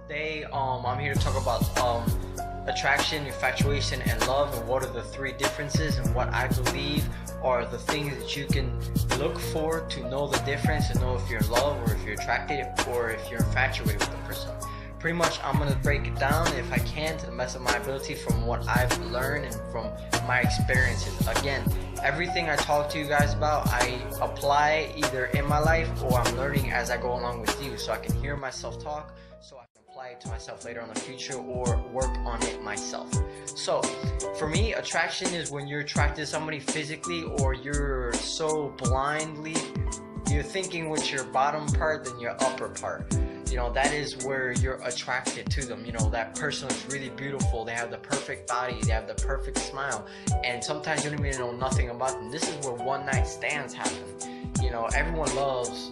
Today, I'm here to talk about attraction, infatuation, and love, and what are the three differences, and what I believe are the things that you can look for to know the difference and know if you're in love or if you're attracted or if you're infatuated with the person. Pretty much, I'm going to break it down if I can to the best of my ability from what I've learned and from my experiences. Again, everything I talk to you guys about, I apply either in my life or I'm learning as I go along with you, so I can hear myself talk, so I can apply it to myself later in the future or work on it myself. So for me, attraction is when you're attracted to somebody physically, or you're so blindly, you're thinking with your bottom part than your upper part. You know, that is where you're attracted to them. You know, that person is really beautiful, they have the perfect body, they have the perfect smile, and sometimes you don't even know nothing about them. This is where one night stands happen. You know, everyone loves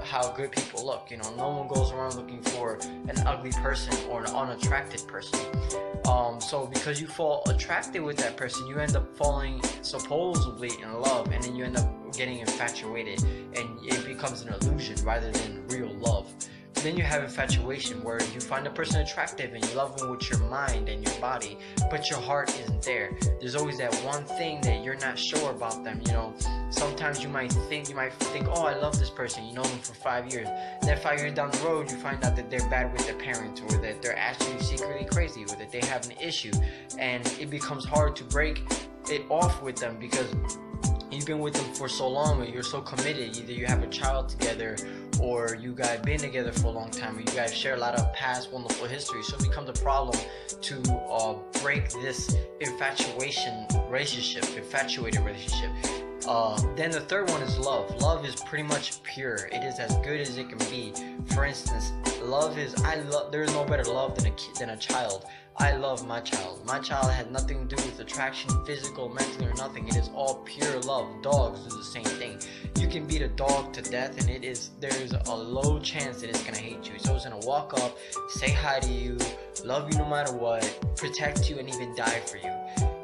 how good people look. You know, no one goes around looking for an ugly person or an unattracted person. So because you fall attracted with that person, you end up falling supposedly in love, and then you end up getting infatuated, and it becomes an illusion rather than real love. Then you have infatuation, where you find a person attractive and you love them with your mind and your body, but your heart isn't there. There's always that one thing that you're not sure about them. You know, sometimes you might think, oh, I love this person. You know them for 5 years. Then 5 years down the road, you find out that they're bad with their parents, or that they're actually secretly crazy, or that they have an issue, and it becomes hard to break it off with them because you've been with them for so long, or you're so committed. Either you have a child together, or you guys been together for a long time, or you guys share a lot of past wonderful history. So it becomes a problem to break this infatuated relationship. Then the third one is love. Love is pretty much pure. It is as good as it can be. For instance, there is no better love than a child. I love my child. My child has nothing to do with attraction, physical, mental, or nothing. It is all pure love. Dogs do the same thing. You can beat a dog to death, and there's a low chance that it's gonna hate you. So it's gonna walk up, say hi to you, love you no matter what, protect you, and even die for you.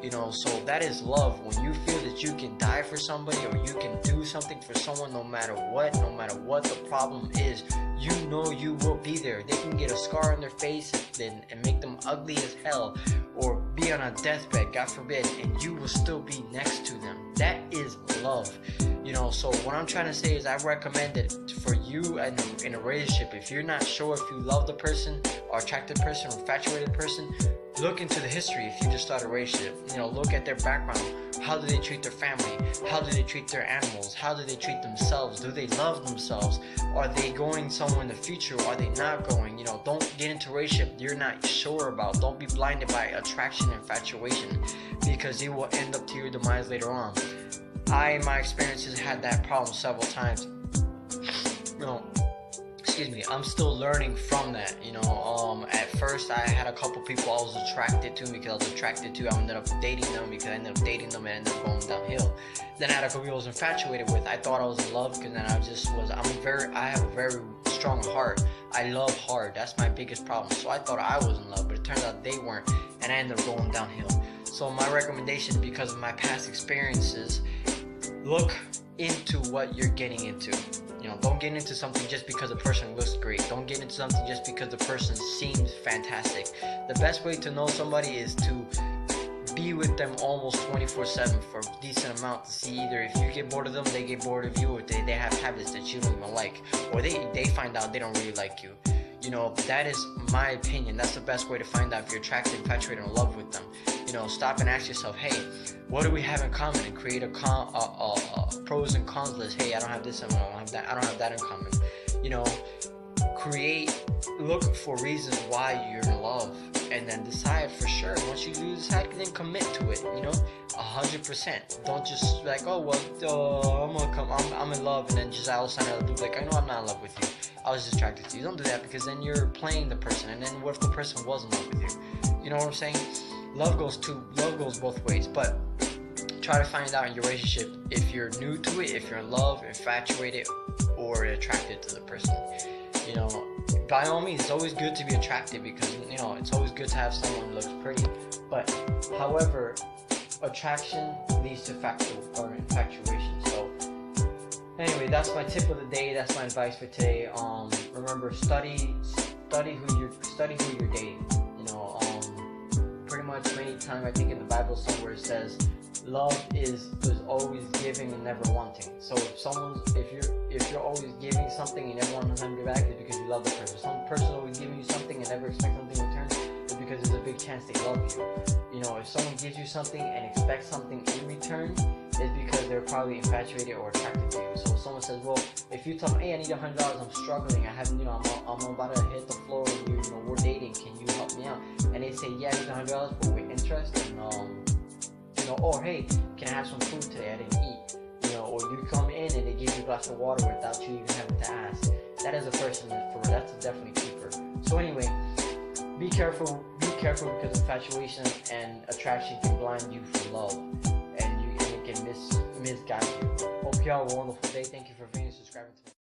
You know, so that is love. When you feel that you can die for somebody, or you can do something for someone no matter what the problem is, you know you will be there. They can get a scar on their face and make them ugly as hell, or be on a deathbed, God forbid, and you will still be next to them. That is love. You know, so what I'm trying to say is I recommend it for you in a relationship. If you're not sure if you love the person, or attracted person, or infatuated person, look into the history. If you just start a relationship, you know, look at their background. How do they treat their family? How do they treat their animals? How do they treat themselves? Do they love themselves? Are they going somewhere in the future? Are they not going? You know, don't get into a relationship you're not sure about. Don't be blinded by attraction and infatuation, because it will end up to your demise later on. In my experiences, had that problem several times. You know, I'm still learning from that. You know, at first I had a couple people I was attracted to because I was attracted to. I ended up dating them because I ended up dating them and ended up going downhill. Then I had a couple people I was infatuated with. I thought I was in love because then I have a very strong heart. I love hard. That's my biggest problem. So I thought I was in love, but it turns out they weren't, and I ended up going downhill. So my recommendation, because of my past experiences, look into what you're getting into. You know, don't get into something just because the person looks great. Don't get into something just because the person seems fantastic. The best way to know somebody is to be with them almost 24/7 for a decent amount, to see either if you get bored of them, they get bored of you, or they have habits that you don't even like, or they find out they don't really like you. You know, that is my opinion. That's the best way to find out if you're attracted, infatuated, or in love with them. You know, stop and ask yourself, hey, what do we have in common? And create a pros and cons list. Hey, I don't have this, I don't have that in common. You know, look for reasons why you're in love, and then decide for sure. Once you do decide, then commit to it. You know, 100%. Don't just be like, oh well, I'm in love, and then just all of a sudden I'll be like, I know I'm not in love with you. I was just attracted to you. Don't do that, because then you're playing the person, and then what if the person was in love with you? You know what I'm saying? Love goes both ways, but try to find out in your relationship if you're new to it, if you're in love, infatuated, or attracted to the person. You know, by all means, it's always good to be attracted, because, you know, it's always good to have someone who looks pretty. But, however, attraction leads to infatuation. So, anyway, that's my tip of the day. That's my advice for today. Remember, study study who you're dating. You know, pretty much many times I think in the Bible somewhere it says love is always giving and never wanting. So if you're always giving something and never want to give back, it's because you love the person. Some person always giving you something and never expect something in return, it's because there's a big chance they love you. You know, if someone gives you something and expects something in return, it's because they're probably infatuated or attracted to you. So if someone says, well, if you tell me, hey, I need $100, I'm struggling, I haven't, you know, I'm about to hit the floor, and you know, we're dating, can you help me out? And they say, yeah, I need $100, but with interest, and you know, or hey, can I have some food today? I didn't eat. You know, or you come in and they give you a glass of water without you even having to ask. That is a person that's definitely keeper. So anyway, be careful because infatuation and attraction can blind you from love, and it can misguide you. Hope you all have a wonderful day. Thank you for being subscribing to me.